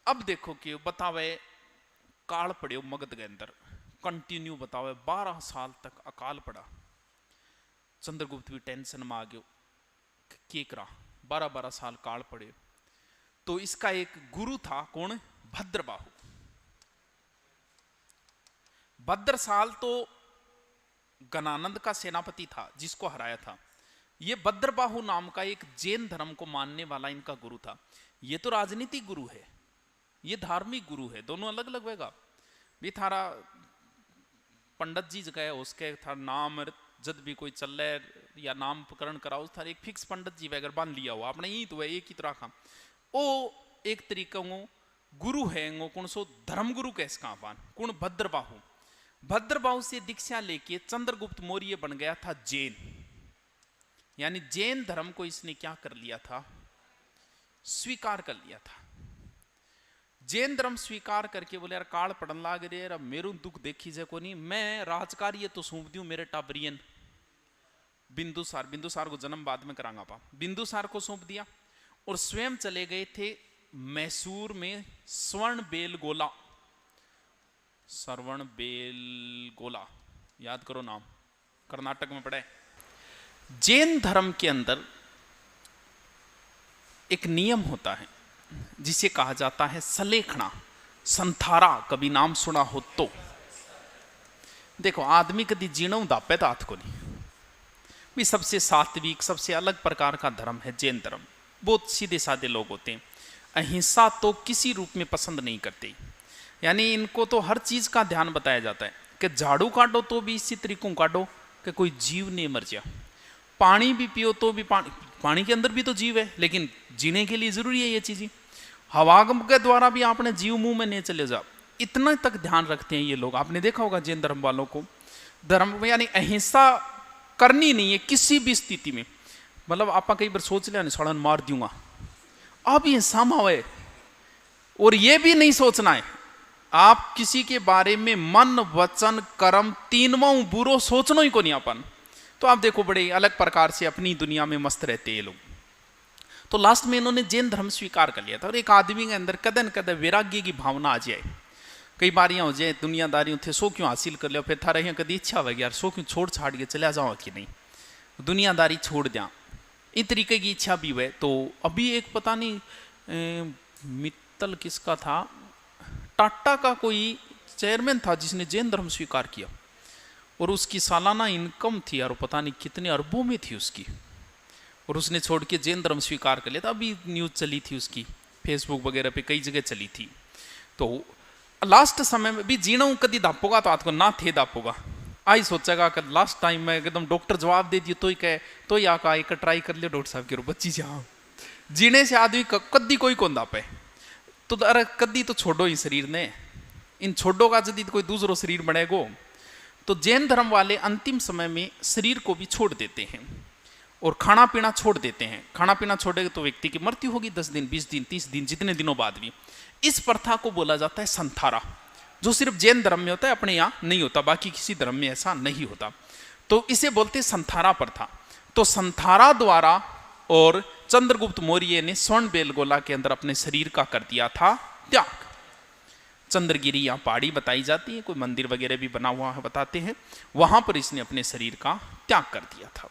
अब देखो कि बतावे काल पड़ो मगध के अंदर कंटिन्यू बतावे 12 साल तक अकाल पड़ा। चंद्रगुप्त भी टेंशन में आ गयो के करा 12-12 साल काल पड़े। तो इसका एक गुरु था कौन, भद्रबाहु। भद्रसाल तो गणानंद का सेनापति था जिसको हराया था। ये भद्रबाहु नाम का एक जैन धर्म को मानने वाला इनका गुरु था। ये तो राजनीतिक गुरु है, ये धार्मिक गुरु है, दोनों अलग अलग होगा। भी थारा पंडित जी जगह उसके था नाम जब भी कोई चल रहा या नामकरण कराओ था एक फिक्स पंडित जी वगैरह बांध लिया हुआ आपने यही तो है एक ही तरह का ओ एक तरीका गुरु है कौन सो धर्म गुरु कैस का पान कौन भद्रबाहु। भद्रबाहु से दीक्षा लेके चंद्रगुप्त मौर्य बन गया था जैन, यानी जैन धर्म को इसने क्या कर लिया था, स्वीकार कर लिया था। जैन धर्म स्वीकार करके बोले यार काल पड़न लाग रहे यार मेरू दुख देखी जे को नहीं, मैं राजकार्य तो सौंप दूं मेरे टाबरियन बिंदुसार। बिंदुसार को जन्म बाद में करांगा पा, बिंदुसार को सौंप दिया और स्वयं चले गए थे मैसूर में स्वर्ण बेलगोला। श्रवण बेलगोला याद करो नाम, कर्नाटक में पड़ा है। जैन धर्म के अंदर एक नियम होता है जिसे कहा जाता है सलेखना, संथारा, कभी नाम सुना हो तो। देखो आदमी कभी जीणों दापे तो हाथ को नहीं भी, सबसे सात्विक सबसे अलग प्रकार का धर्म है जैन धर्म। बहुत सीधे साधे लोग होते हैं, अहिंसा तो किसी रूप में पसंद नहीं करते। यानी इनको तो हर चीज का ध्यान बताया जाता है कि झाड़ू काटो तो भी इसी तरीकों काटो कि कोई जीव नहीं मर जाए, पानी भी पियो तो भी पानी के अंदर भी तो जीव है लेकिन जीने के लिए जरूरी है ये चीजें। हवागम के द्वारा भी आपने जीव मुंह में नहीं चले जाओ, इतना तक ध्यान रखते हैं ये लोग। आपने देखा होगा जैन धर्म वालों को, धर्म यानी अहिंसा करनी नहीं है किसी भी स्थिति में। मतलब आप कई बार सोच लिया सड़न मार दूंगा, अब ये सामावे, और ये भी नहीं सोचना है आप किसी के बारे में मन वचन कर्म तीनों बुरो सोचना ही को नहीं अपन। तो आप देखो बड़े अलग प्रकार से अपनी दुनिया में मस्त रहते हैं लोग। तो लास्ट में इन्होंने जैन धर्म स्वीकार कर लिया था। और एक आदमी के अंदर कदन कदन वैराग्य की भावना आ जाए, कई बार यहाँ हो जाए दुनियादारी थे सो क्यों हासिल कर लिया, फिर थारा यहाँ कभी इच्छा हो यार सो क्यों छोड़ छाड़ के चला जाओ कि नहीं, दुनियादारी छोड़ दिया, इस तरीके की इच्छा भी हुए। तो अभी एक पता नहीं मित्तल किसका था, टाटा का कोई चेयरमैन था जिसने जैन धर्म स्वीकार किया और उसकी सालाना इनकम थी यार पता नहीं कितने अरबों में थी उसकी, और उसने छोड़ के जैन धर्म स्वीकार कर लिया था। अभी न्यूज़ चली थी उसकी फेसबुक वगैरह पे कई जगह चली थी। तो लास्ट समय में भी जीना कदी दापोगा तो आपको ना थे दापोगा, आई सोचेगा कि लास्ट टाइम में एकदम डॉक्टर जवाब दे दिए तो ही कहे तो ही आका एक ट्राई कर लियो डॉक्टर साहब के बच्ची से। हाँ जीने से आदमी कदी कोई कौन दापे, तो अरे कदी तो छोड़ो ही शरीर ने, इन छोड़ो का यदि कोई दूसरो शरीर बनेगो। तो जैन धर्म वाले अंतिम समय में शरीर को भी छोड़ देते हैं और खाना पीना छोड़ देते हैं। खाना पीना छोड़ेगा तो व्यक्ति की मृत्यु होगी 10 दिन 20 दिन 30 दिन जितने दिनों बाद भी। इस प्रथा को बोला जाता है संथारा, जो सिर्फ जैन धर्म में होता है, अपने यहाँ नहीं होता, बाकी किसी धर्म में ऐसा नहीं होता। तो इसे बोलते हैं संथारा प्रथा। तो संथारा द्वारा और चंद्रगुप्त मौर्य ने स्वर्ण बेलगोला के अंदर अपने शरीर का कर दिया था त्याग। चंद्रगिरी यहाँ पहाड़ी बताई जाती है, कोई मंदिर वगैरह भी बना हुआ है बताते हैं, वहां पर इसने अपने शरीर का त्याग कर दिया था।